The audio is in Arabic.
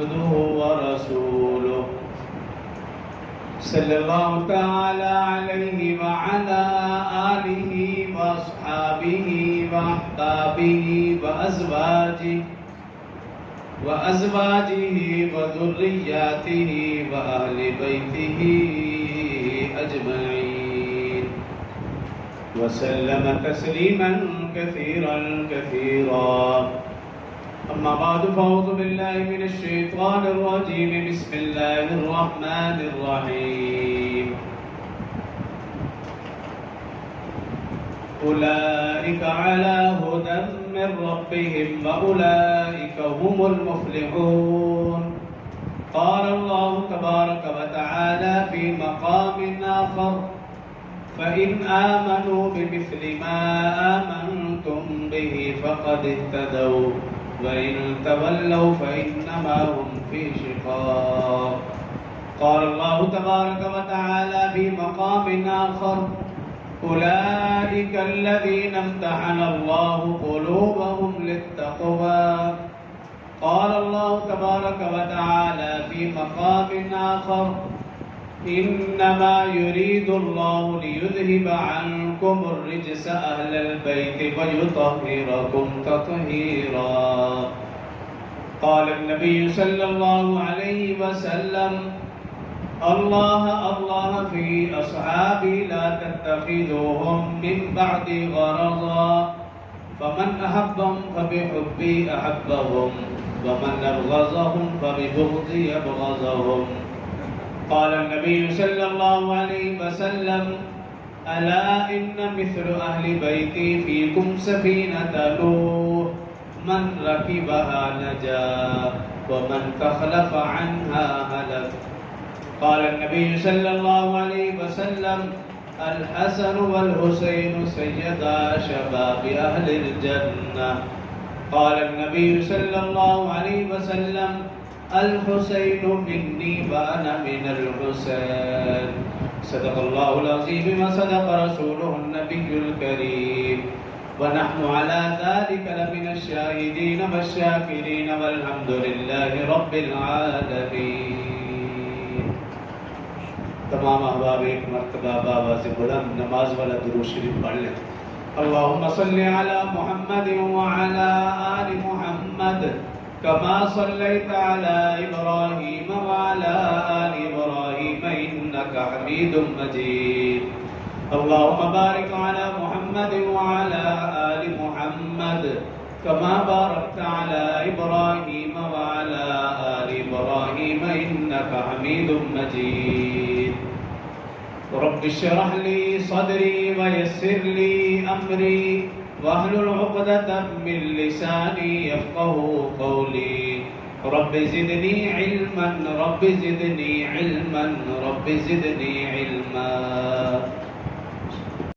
عبده ورسوله صلى الله تعالى عليه وعلى آله وأصحابه وأحبابه وأزواجه وذرياته وأهل بيته أجمعين وسلم تسليما كثيرا أما بعد فأعوذ بالله من الشيطان الرجيم بسم الله الرحمن الرحيم أولئك على هدى من ربهم وأولئك هم المفلحون قال الله تبارك وتعالى في مقام آخر فإن آمنوا بمثل ما آمنتم به فقد اهتدوا وإن تولوا فإنما هم في شقاق قال الله تبارك وتعالى في مقام آخر أولئك الذين امتحن الله قلوبهم للتقوى قال الله تبارك وتعالى في مقام آخر إنما يريد الله ليذهب عنكم الرجس أهل البيت ويطهركم تطهيرا قال النبي صلى الله عليه وسلم الله في أصحابي لا تتخذوهم من بعدي غرضا فمن أحبهم فبحبي أحبهم ومن أبغضهم فببغضي أبغضهم قال النبي صلى الله عليه وسلم ألا إن مثل أهل بيتي فيكم سفينة نوح من ركبها نجا ومن تخلف عنها هلك قال النبي صلى الله عليه وسلم الحسن والحسين سيدا شباب أهل الجنة قال النبي صلى الله عليه وسلم الحسين مني وأنا من الحسين صدق الله العظيم وصدق رسوله النبي الكريم ونحن على ذلك لمن الشاهدين والشاكرين والحمد لله رب العالمين तमाम अहबाब एक मरतबा बाबा से बुलंद नमाज वाला दुरूद शरीफ पढ़ लें अल्लाहुम्मा सल्लि अला मुहम्मद व अला आलि मुहम्मद कमा सल्लैता अला इब्राहीम व अला आलि इब्राहीम इन्नका हमीदुम मजीद अल्लाहुम्मा बारिक अला मुहम्मद व अला आलि मुहम्मद कमा बारकता अला इब्राहीम व अला आलि इब्राहीम इन्नका हमीदुम मजीद रब्बि इश्रह ली सदरी वयस्सिर ली अमरी वाहलुल उक़दतम मिन लिसानी यफ़क़हू क़ौली रब्बि ज़िदनी इल्मन रब्बि ज़िदनी इल्मन रब्बि ज़िदनी इल्मा।